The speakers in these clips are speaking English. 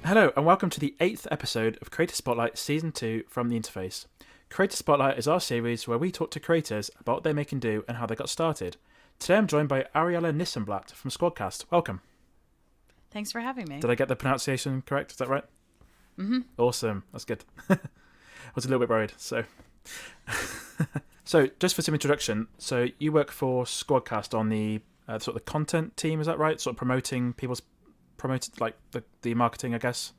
Hello, and welcome to the 8th episode of Creator Spotlight Season 2 from The Interface. Creator Spotlight is our series where we talk to creators about what they make and do and how they got started. Today I'm joined by Arielle Nissenblatt from Squadcast. Welcome. Thanks for having me. Did I get the pronunciation correct? Is that right? Mm-hmm. Awesome. That's good. I was a little bit worried, so... So, just for some introduction, so you work for Squadcast on the sort of the content team, is that right? Sort of promoting like the marketing, I guess.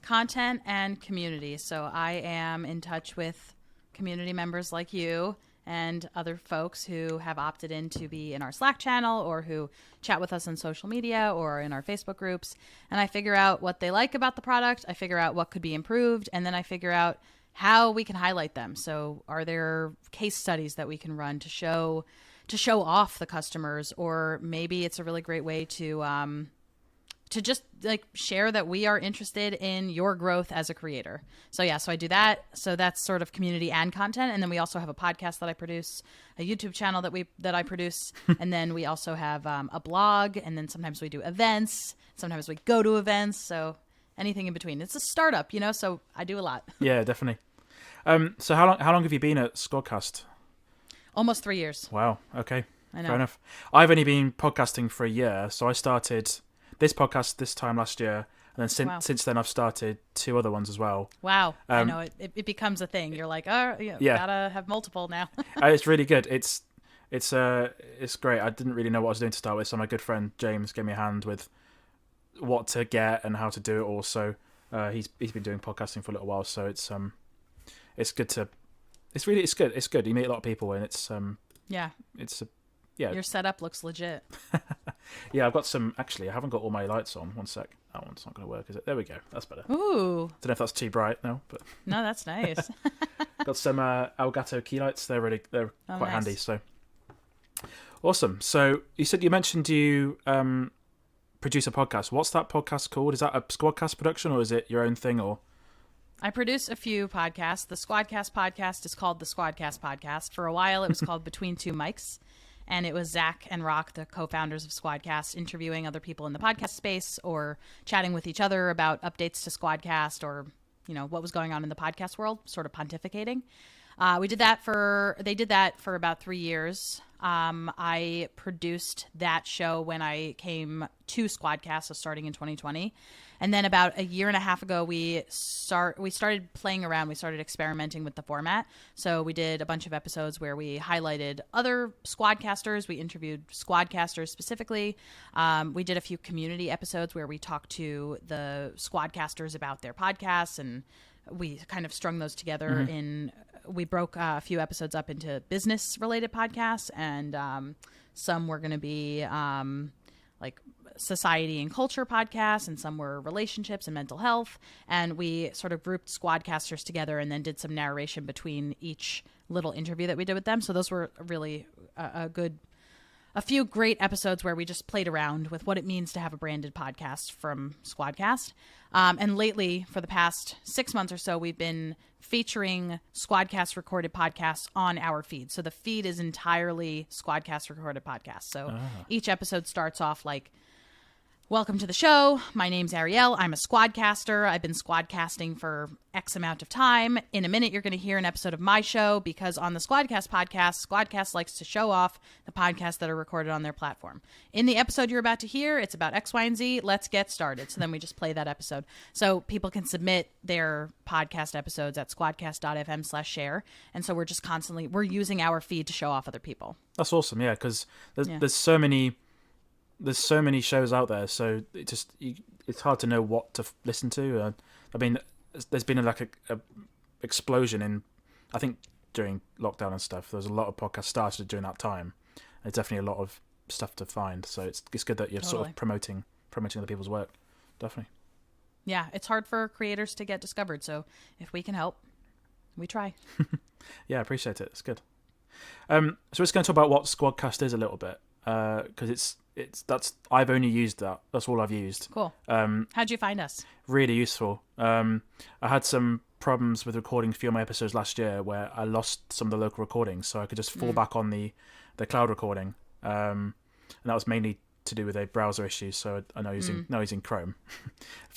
Content and community. So I am in touch with community members like you and other folks who have opted in to be in our Slack channel or who chat with us on social media or in our Facebook groups. And I figure out what they like about the product. I figure out what could be improved. And then I figure out how we can highlight them. So are there case studies that we can run to show off the customers? Or maybe it's a really great way to just like share that we are interested in your growth as a creator. So I do that. So that's sort of community and content. And then we also have a podcast that I produce, a YouTube channel that I produce. And then we also have a blog. And then sometimes we do events. Sometimes we go to events. So anything in between. It's a startup, so I do a lot. Yeah, definitely. So how long have you been at Squadcast? Almost 3 years. Wow. Okay. I know. Fair enough. I've only been podcasting for a year, so I started this podcast this time last year, and then since then I've started 2 other ones as well. Wow. I know it becomes a thing. You're like, yeah. Gotta have multiple now. It's really good. It's great. I didn't really know what I was doing to start with, so my good friend James gave me a hand with what to get and how to do it all. So he's been doing podcasting for a little while, so it's good to. It's good. It's good. You meet a lot of people, and it's yeah. Yeah. Your setup looks legit. Yeah, I've got some. Actually, I haven't got all my lights on. One sec. That one's not going to work, is it? There we go. That's better. Ooh. Don't know if that's too bright now, but no, that's nice. Got some Elgato key lights. They're quite nice. handy. So awesome. So you mentioned you produce a podcast. What's that podcast called? Is that a Squadcast production or is it your own thing? Or I produce a few podcasts. The Squadcast podcast is called the Squadcast podcast. For a while, it was called Between Two Mics. And it was Zach and Rock, the co-founders of Squadcast, interviewing other people in the podcast space or chatting with each other about updates to Squadcast or, what was going on in the podcast world, sort of pontificating. They did that for about 3 years. I produced that show when I came to Squadcast, so starting in 2020. And then about a year and a half ago, we started playing around. We started experimenting with the format. So we did a bunch of episodes where we highlighted other Squadcasters. We interviewed Squadcasters specifically. We did a few community episodes where we talked to the Squadcasters about their podcasts, and we kind of strung those together we broke a few episodes up into business-related podcasts, and some were going to be like society and culture podcasts, and some were relationships and mental health. And we sort of grouped Squadcasters together and then did some narration between each little interview that we did with them. So those were really a few great episodes where we just played around with what it means to have a branded podcast from Squadcast. And lately, for the past 6 months or so, we've been featuring Squadcast recorded podcasts on our feed. So the feed is entirely Squadcast recorded podcasts. So each episode starts off like, welcome to the show. My name's Arielle. I'm a Squadcaster. I've been Squadcasting for X amount of time. In a minute, you're going to hear an episode of my show because on the Squadcast podcast, Squadcast likes to show off the podcasts that are recorded on their platform. In the episode you're about to hear, it's about X, Y, and Z. Let's get started. So then we just play that episode. So people can submit their podcast episodes at squadcast.fm/share. And so we're using our feed to show off other people. that's awesome. Yeah, because there's so many shows out there, so it's hard to know what to listen to. I mean, there's been a explosion in, I think during lockdown and stuff. There was a lot of podcasts started during that time. There's definitely a lot of stuff to find. So it's good that you're sort of promoting other people's work. Definitely. Yeah, it's hard for creators to get discovered. So if we can help, we try. Yeah, I appreciate it. It's good. So we're just going to talk about what Squadcast is a little bit, because I've only used that. That's all I've used. Cool. How'd you find us? Really useful. I had some problems with recording a few of my episodes last year where I lost some of the local recordings, so I could just fall back on the cloud recording. And that was mainly to do with a browser issue, so I know using Chrome.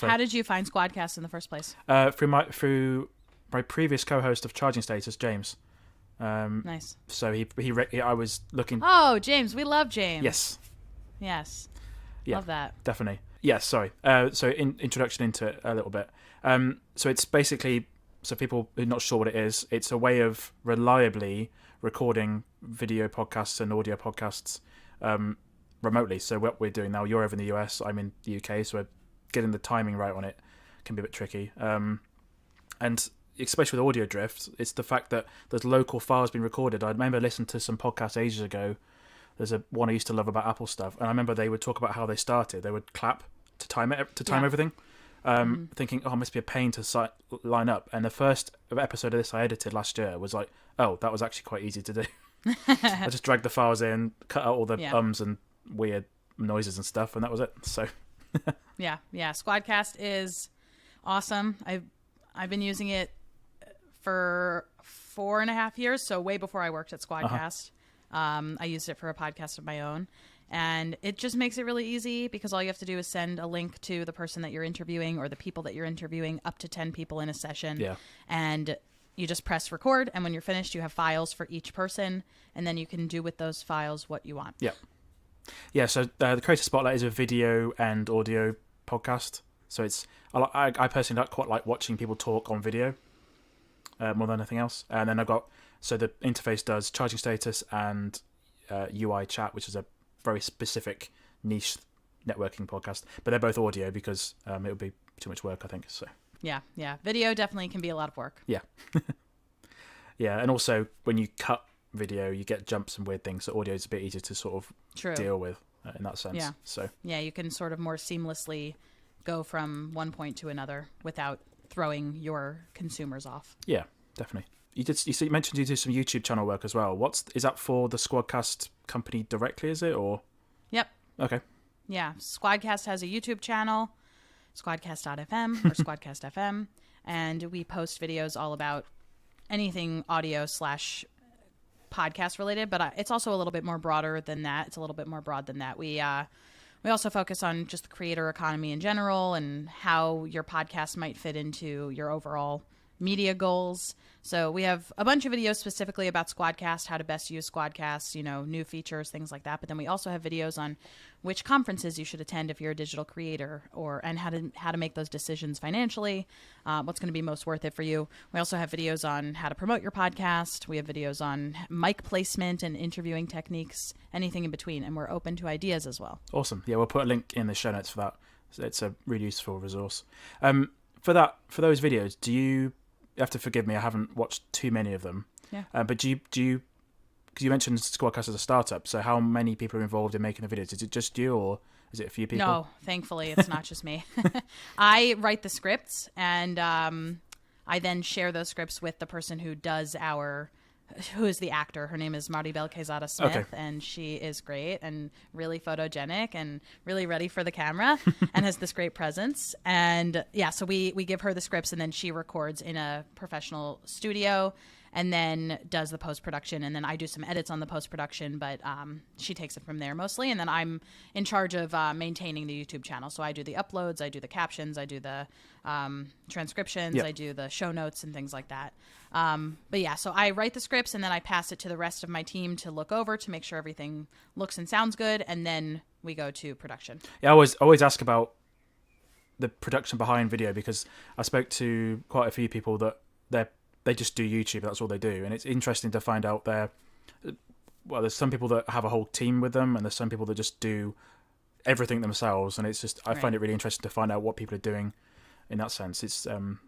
How did you find Squadcast in the first place? Through my previous co-host of Charging Status, James. Nice. So I was looking. Oh, James, we love James. Yes. Yeah, love that. Definitely. Yes. Sorry. So introduction into it a little bit. So it's basically, so people who are not sure what it is, it's a way of reliably recording video podcasts and audio podcasts remotely. So what we're doing now, you're over in the US, I'm in the UK, so we're getting the timing right on it can be a bit tricky. And especially with audio drift, it's the fact that there's local files being recorded. I remember listening to some podcasts ages ago. There's one I used to love about Apple stuff, and I remember they would talk about how they started. They would clap to time everything. Thinking, it must be a pain to line up. And the first episode of this I edited last year was like, oh, that was actually quite easy to do. I just dragged the files in, cut out all the ums and weird noises and stuff, and that was it. So yeah, Squadcast is awesome. I've been using it for 4.5 years, so way before I worked at Squadcast. I used it for a podcast of my own, and it just makes it really easy because all you have to do is send a link to the person that you're interviewing or the people that you're interviewing, up to 10 people in a session. And you just press record, and when you're finished, you have files for each person, and then you can do with those files what you want. So the Creator Spotlight is a video and audio podcast. So I personally quite like watching people talk on video more than anything else. And then so the interface does charging status and UI chat, which is a very specific niche networking podcast. But they're both audio because it would be too much work, I think. So yeah, video definitely can be a lot of work. Yeah. And also when you cut video, you get jumps and weird things. So audio is a bit easier to sort of deal with in that sense. Yeah. So you can sort of more seamlessly go from one point to another without throwing your consumers off. Yeah, definitely. You mentioned you do some YouTube channel work as well. Is that for the Squadcast company directly, is it, or? Yep. Okay. Yeah, Squadcast has a YouTube channel, squadcast.fm or Squadcast FM, and we post videos all about anything audio / podcast related, but it's also a little bit more broader than that. It's a little bit more broad than that. We also focus on just the creator economy in general and how your podcast might fit into your overall media goals. So we have a bunch of videos specifically about Squadcast, how to best use Squadcast, new features, things like that. But then we also have videos on which conferences you should attend if you're a digital creator, and how to make those decisions financially, what's going to be most worth it for you. We also have videos on how to promote your podcast. We have videos on mic placement and interviewing techniques, anything in between, and we're open to ideas as well. Awesome. Yeah, we'll put a link in the show notes for that. It's a really useful resource. For those videos, you have to forgive me, I haven't watched too many of them. Yeah. But do you, because you mentioned Squadcast as a startup, so how many people are involved in making the videos? Is it just you, or is it a few people? No, thankfully it's not just me. I write the scripts, and I then share those scripts with the person who is the actor. Her name is Maribel Quezada Smith, and she is great and really photogenic and really ready for the camera and has this great presence. And so we give her the scripts, and then she records in a professional studio and then does the post-production. And then I do some edits on the post-production, but she takes it from there mostly. And then I'm in charge of maintaining the YouTube channel. So I do the uploads, I do the captions, I do the transcriptions, I do the show notes and things like that. So I write the scripts, and then I pass it to the rest of my team to look over to make sure everything looks and sounds good, and then we go to production. Yeah, I always ask about the production behind video, because I spoke to quite a few people that they just do YouTube, that's all they do, and it's interesting to find out there's some people that have a whole team with them, and there's some people that just do everything themselves, and it's just I find it really interesting to find out what people are doing in that sense. It's no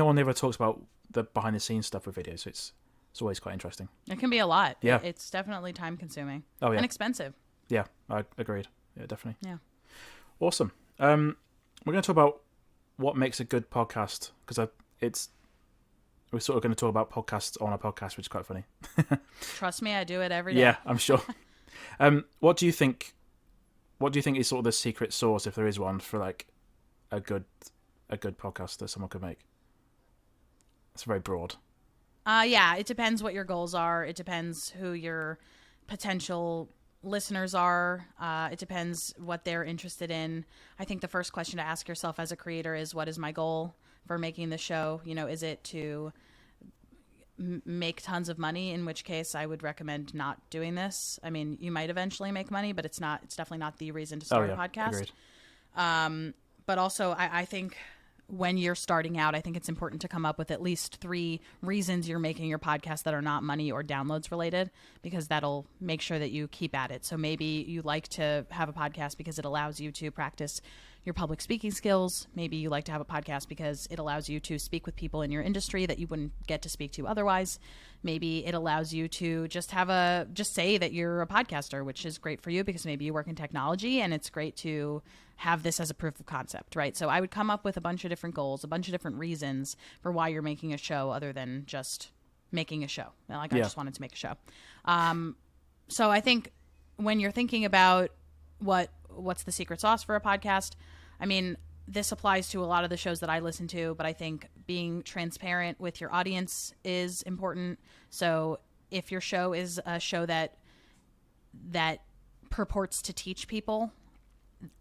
one ever talks about the behind the scenes stuff with videos. It's always quite interesting. It can be a lot. Yeah, it's definitely time consuming. Oh yeah, and expensive. Yeah, I agreed. Yeah, definitely. Yeah, awesome. We're going to talk about what makes a good podcast, because we're sort of going to talk about podcasts on a podcast, which is quite funny. Trust me, I do it every day. Yeah, I'm sure. What do you think is sort of the secret sauce, if there is one, for like a good podcast that someone could make? It's very broad. It depends what your goals are. It depends who your potential listeners are. It depends what they're interested in. I think the first question to ask yourself as a creator is, what is my goal for making the show? Is it to make tons of money, in which case I would recommend not doing this. I mean, you might eventually make money, but it's definitely not the reason to start a podcast. Agreed. But also I think when you're starting out, I think it's important to come up with at least 3 reasons you're making your podcast that are not money or downloads related, because that'll make sure that you keep at it. So maybe you like to have a podcast because it allows you to practice your public speaking skills. Maybe you like to have a podcast because it allows you to speak with people in your industry that you wouldn't get to speak to otherwise. Maybe it allows you to just say that you're a podcaster, which is great for you because maybe you work in technology and it's great to have this as a proof of concept, right? So I would come up with a bunch of different goals, a bunch of different reasons for why you're making a show other than just making a show. I just wanted to make a show. So I think when you're thinking about what's the secret sauce for a podcast, I mean, this applies to a lot of the shows that I listen to, but I think being transparent with your audience is important. So if your show is a show that purports to teach people,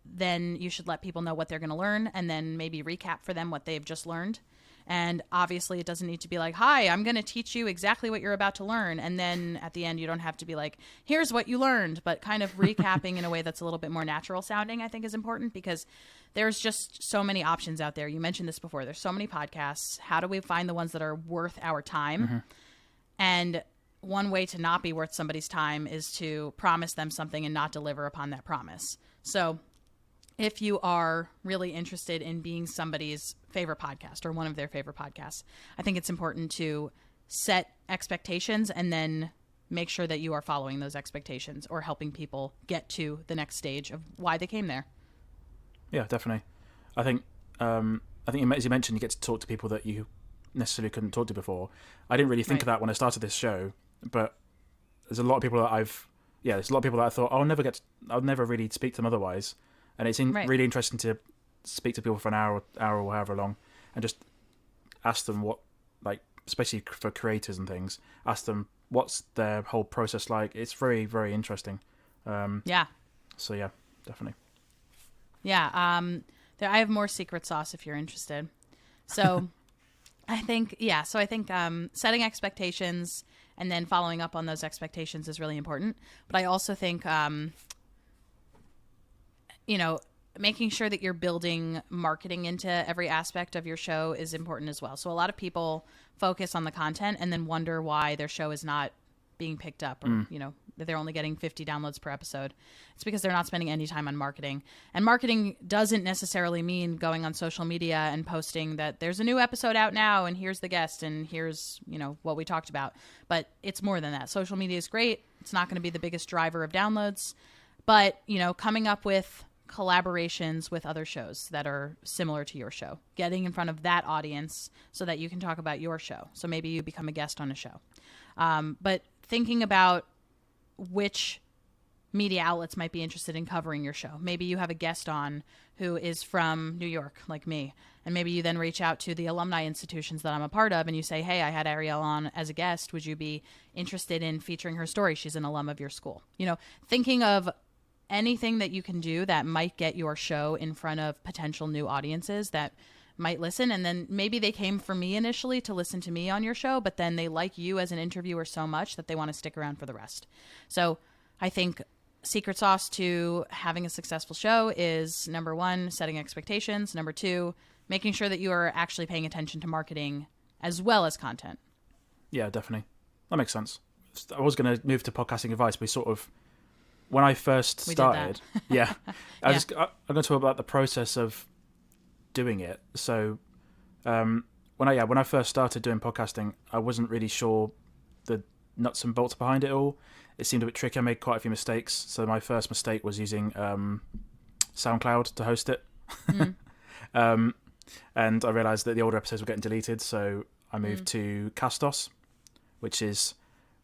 then you should let people know what they're going to learn and then maybe recap for them what they've just learned. And obviously it doesn't need to be like, hi, I'm going to teach you exactly what you're about to learn. And then at the end, you don't have to be like, here's what you learned, but kind of recapping in a way that's a little bit more natural sounding, I think is important, because there's just so many options out there. You mentioned this before. There's so many podcasts. How do we find the ones that are worth our time? Mm-hmm. And one way to not be worth somebody's time is to promise them something and not deliver upon that promise. So if you are really interested in being somebody's favorite podcast or one of their favorite podcasts, I think it's important to set expectations and then make sure that you are following those expectations or helping people get to the next stage of why they came there. Yeah, definitely. I think as you mentioned, you get to talk to people that you necessarily couldn't talk to before. I didn't really think of that when I started this show, but there's a lot of people that I thought I'll never really speak to them otherwise. And it's really interesting to speak to people for an hour or however long and just ask them what, like, especially for creators and things, ask them what's their whole process like. It's very, very interesting. Yeah. So, yeah, definitely. Yeah. I have more secret sauce if you're interested. So I think setting expectations and then following up on those expectations is really important. But I also think, making sure that you're building marketing into every aspect of your show is important as well. So a lot of people focus on the content and then wonder why their show is not being picked up or, that they're only getting 50 downloads per episode. It's because they're not spending any time on marketing. And marketing doesn't necessarily mean going on social media and posting that there's a new episode out now and here's the guest and here's, what we talked about. But it's more than that. Social media is great. It's not going to be the biggest driver of downloads. But, coming up with collaborations with other shows that are similar to your show, getting in front of that audience so that you can talk about your show. So maybe you become a guest on a show. But thinking about which media outlets might be interested in covering your show. Maybe you have a guest on who is from New York, like me, and maybe you then reach out to the alumni institutions that I'm a part of and you say, hey, I had Arielle on as a guest. Would you be interested in featuring her story? She's an alum of your school. Thinking of anything that you can do that might get your show in front of potential new audiences that might listen. And then maybe they came for me initially to listen to me on your show, but then they like you as an interviewer so much that they want to stick around for the rest. So I think secret sauce to having a successful show is, number 1, setting expectations. Number 2, making sure that you are actually paying attention to marketing as well as content. Yeah, definitely. That makes sense. I was going to move to podcasting advice, but when I first started, I'm going to talk about the process of doing it. So, when I first started doing podcasting, I wasn't really sure the nuts and bolts behind it all. It seemed a bit tricky. I made quite a few mistakes. So my first mistake was using SoundCloud to host it, and I realized that the older episodes were getting deleted. So I moved to Castos, which is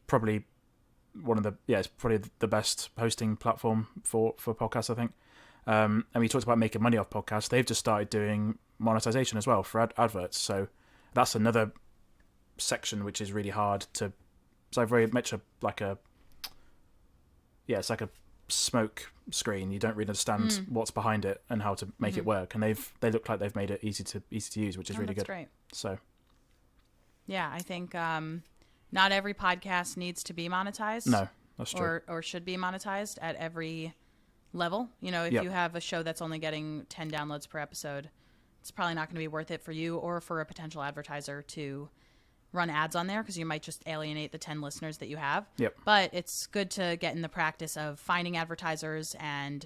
probably it's probably the best hosting platform for podcasts, I think. And we talked about making money off podcasts. They've just started doing monetization as well for adverts. So that's another section which is really hard to. So very much it's like a smoke screen. You don't really understand what's behind it and how to make it work. And they look like they've made it easy to use, which is really good. Great. So, yeah, I think not every podcast needs to be monetized. No, that's true. Or should be monetized at every level. You know, if you have a show that's only getting 10 downloads per episode, it's probably not going to be worth it for you or for a potential advertiser to run ads on there, because you might just alienate the 10 listeners that you have. Yep. But it's good to get in the practice of finding advertisers and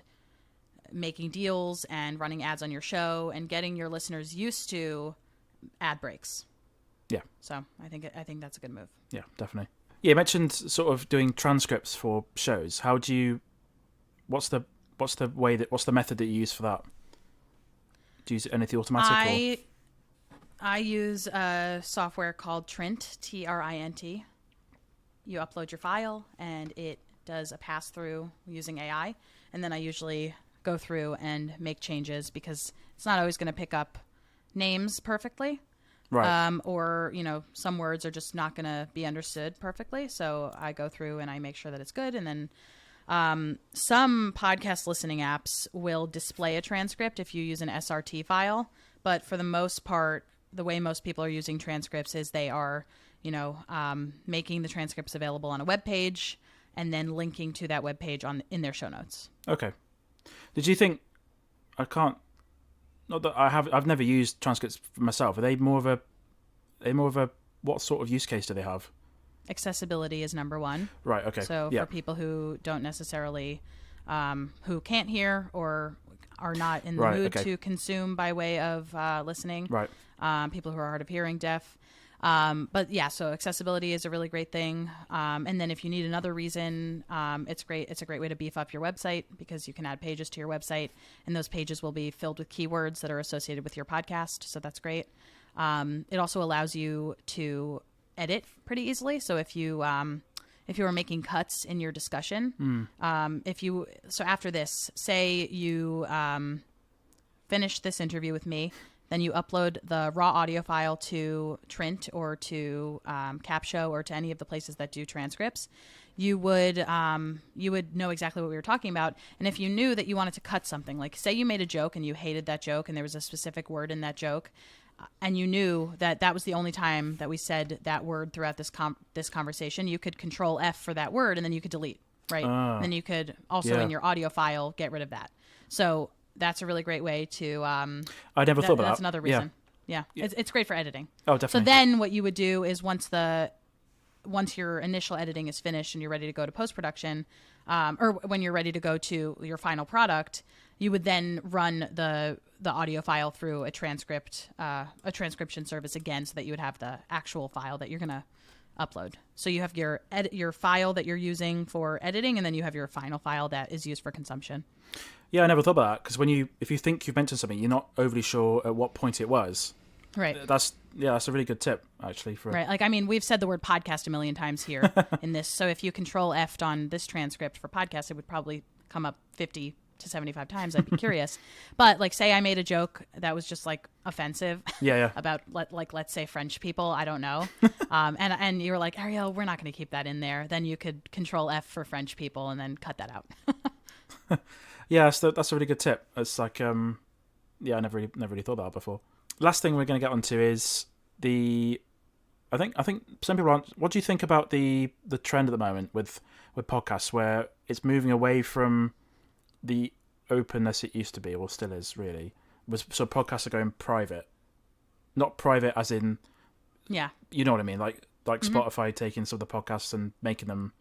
making deals and running ads on your show and getting your listeners used to ad breaks. Yeah. So I think that's a good move. Yeah, definitely. Yeah, you mentioned sort of doing transcripts for shows. How do you? What's the method that you use for that? Do you use anything automatic? I use a software called Trint, Trint. You upload your file, and it does a pass-through using AI. And then I usually go through and make changes, because it's not always going to pick up names perfectly. Right. Or, some words are just not going to be understood perfectly. So I go through and I make sure that it's good. And then some podcast listening apps will display a transcript if you use an SRT file. But for the most part, the way most people are using transcripts is they are, making the transcripts available on a web page and then linking to that web page in their show notes. Okay. Did you think? Not that I've never used transcripts for myself. Are they more of a? What sort of use case do they have? Accessibility is number one. Right. Okay. So for people who don't necessarily, who can't hear or are not in the mood to consume by way of listening. Right. People who are hard of hearing, deaf. But yeah, so accessibility is a really great thing. And then if you need another reason, it's great. It's a great way to beef up your website, because you can add pages to your website, and those pages will be filled with keywords that are associated with your podcast. So that's great. It also allows you to edit pretty easily. So if you were making cuts in your discussion, so after this, say you finish this interview with me, then you upload the raw audio file to Trint or to Capshow or to any of the places that do transcripts. You would know exactly what we were talking about. And if you knew that you wanted to cut something, like say you made a joke and you hated that joke and there was a specific word in that joke, and you knew that that was the only time that we said that word throughout this conversation, you could Control F for that word, and then you could delete, right? And then you could also in your audio file get rid of that. So that's a really great way to. I never thought about that. That's another reason. Yeah. It's great for editing. Oh, definitely. So then what you would do is once your initial editing is finished and you're ready to go to post-production, or when you're ready to go to your final product, you would then run the audio file through a transcription service again, so that you would have the actual file that you're going to upload. So you have your file that you're using for editing, and then you have your final file that is used for consumption. Yeah, I never thought about that, because if you think you've mentioned something, you're not overly sure at what point it was. Right. That's a really good tip, actually. Right. Like, I mean, we've said the word podcast a million times here in this. So if you Control F'd on this transcript for podcast, it would probably come up 50 to 75 times. I'd be curious. But like, say I made a joke that was just like offensive. Yeah. About let's say French people. I don't know. And you were like, Arielle, we're not going to keep that in there. Then you could Control F for French people and then cut that out. Yeah, that's a really good tip. It's like, I never really thought about that before. Last thing we're going to get onto is I think some people aren't. What do you think about the trend at the moment with podcasts, where it's moving away from the openness it used to be, or still is really? So podcasts are going private, not private as in, you know what I mean, like Spotify taking some of the podcasts and making them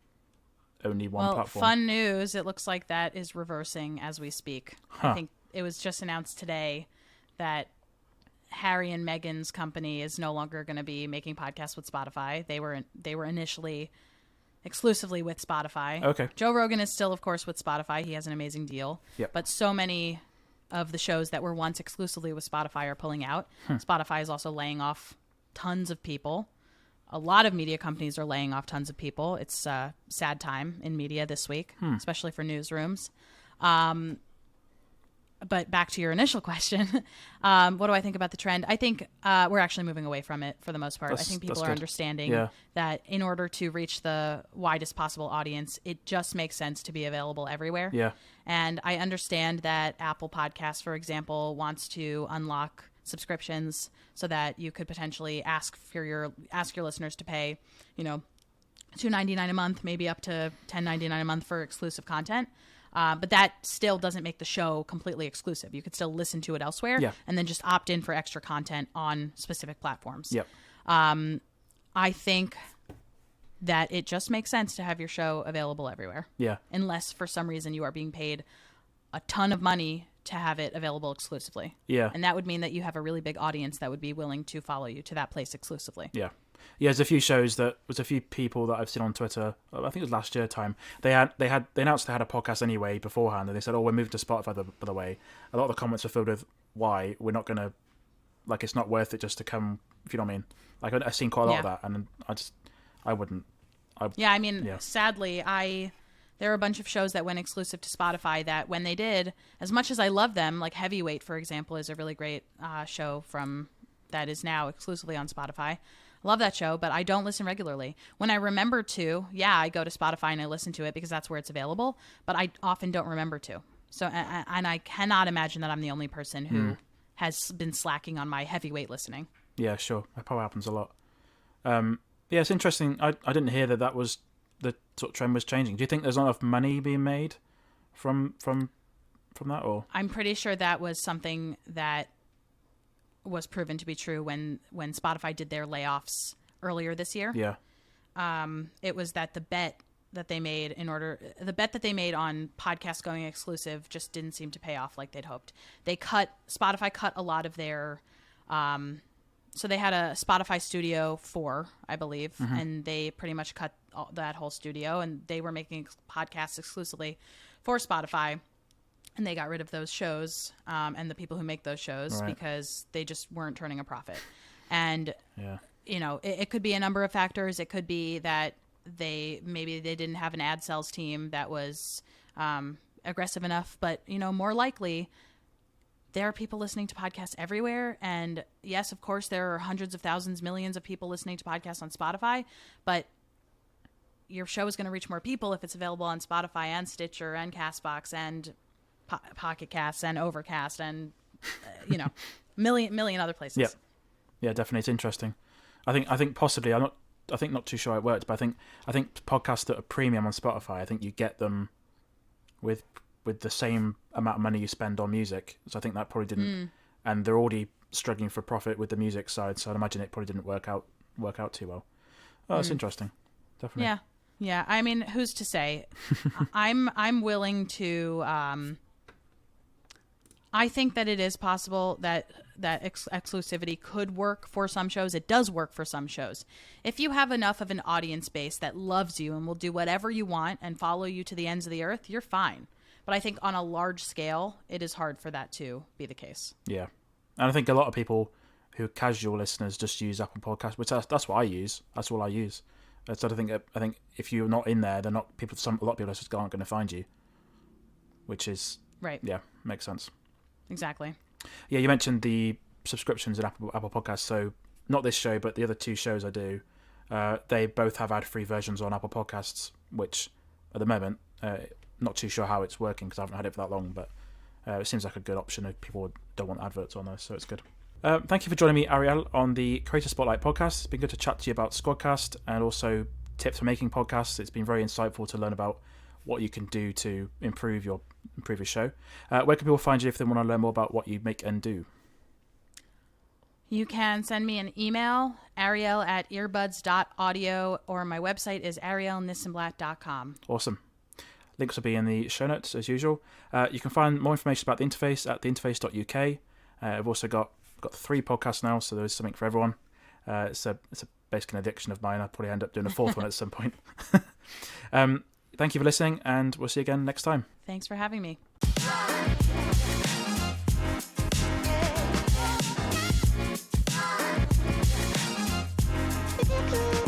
only one platform. Fun news, it looks like that is reversing as we speak. I think it was just announced today that Harry and Meghan's company is no longer going to be making podcasts with Spotify. They were initially exclusively with Spotify. Okay. Joe Rogan is still, of course, with Spotify. He has an amazing deal. Yep. But so many of the shows that were once exclusively with Spotify are pulling out. Spotify is also laying off tons of people. A lot of media companies are laying off tons of people. It's a sad time in media this week, especially for newsrooms. but back to your initial question, what do I think about the trend? I think we're actually moving away from it for the most part. I think people are understanding that in order to reach the widest possible audience, it just makes sense to be available everywhere. Yeah. And I understand that Apple Podcasts, for example, wants to unlock subscriptions so that you could potentially ask your listeners to pay, $2.99 a month, maybe up to $10.99 a month for exclusive content. But that still doesn't make the show completely exclusive. You could still listen to it elsewhere and then just opt in for extra content on specific platforms. Yep. I think that it just makes sense to have your show available everywhere. Yeah. Unless for some reason you are being paid a ton of money to have it available exclusively. Yeah. And that would mean that you have a really big audience that would be willing to follow you to that place exclusively. Yeah. Yeah, there's a few shows there's a few people that I've seen on Twitter. I think it was last year time. They announced they had a podcast anyway beforehand, and they said, "Oh, we're moving to Spotify." By the way, a lot of the comments were filled with, "Why we're not gonna, like, it's not worth it just to come." If you know what I mean. Like, I've seen quite a lot of that, and I wouldn't. Sadly, there are a bunch of shows that went exclusive to Spotify that when they did, as much as I love them, like Heavyweight, for example, is a really great show that is now exclusively on Spotify. Love that show, but I don't listen regularly. When I remember to, I go to Spotify and I listen to it because that's where it's available, but I often don't remember to. So, and I cannot imagine that I'm the only person who has been slacking on my Heavyweight listening. Yeah, sure. That probably happens a lot. It's interesting. I didn't hear that was the sort of trend was changing. Do you think there's not enough money being made from that, or? I'm pretty sure that was something that was proven to be true when Spotify did their layoffs earlier this year. Yeah. It was that the bet that they made on podcasts going exclusive just didn't seem to pay off like they'd hoped. Spotify cut a lot of their, so they had a Spotify Studio 4, I believe, and they pretty much cut that whole studio, and they were making podcasts exclusively for Spotify. And they got rid of those shows and the people who make those shows because they just weren't turning a profit. And, it could be a number of factors. It could be that maybe they didn't have an ad sales team that was aggressive enough. But, more likely, there are people listening to podcasts everywhere. And, yes, of course, there are hundreds of thousands, millions of people listening to podcasts on Spotify. But your show is going to reach more people if it's available on Spotify and Stitcher and CastBox and Pocket Casts and Overcast and million other places. Yeah, definitely. It's interesting. I think possibly not too sure how it works, but I think podcasts that are premium on Spotify, I think you get them with the same amount of money you spend on music. So I think that probably didn't, and they're already struggling for profit with the music side. So I'd imagine it probably didn't work out too well. Oh, that's interesting. Definitely. Yeah. I mean, who's to say? I'm willing to. I think that it is possible that exclusivity could work for some shows. It does work for some shows. If you have enough of an audience base that loves you and will do whatever you want and follow you to the ends of the earth, you're fine. But I think on a large scale, it is hard for that to be the case. Yeah. And I think a lot of people who are casual listeners just use Apple Podcasts, which that's what I use. That's all I use. So I think if you're not in there, they're not a lot of people just aren't going to find you, which is right. Yeah, makes sense. Exactly. Yeah, you mentioned the subscriptions in Apple Podcasts. So not this show, but the other two shows I do, they both have ad-free versions on Apple Podcasts, which at the moment, not too sure how it's working because I haven't had it for that long, but it seems like a good option if people don't want adverts on there, so it's good. Thank you for joining me, Arielle, on the Creator Spotlight podcast. It's been good to chat to you about Squadcast and also tips for making podcasts. It's been very insightful to learn about what you can do to improve your show. Where can people find you if they want to learn more about what you make and do? You can send me an email, arielle@earbuds.audio, or my website is ariellenissenblatt.com. Awesome. Links will be in the show notes as usual. You can find more information about the interface at theinterface.uk. I've also got 3 podcasts now, so there is something for everyone. It's basically an addiction of mine. I'll probably end up doing a 4th one at some point. Thank you for listening, and we'll see you again next time. Thanks for having me. Thank you.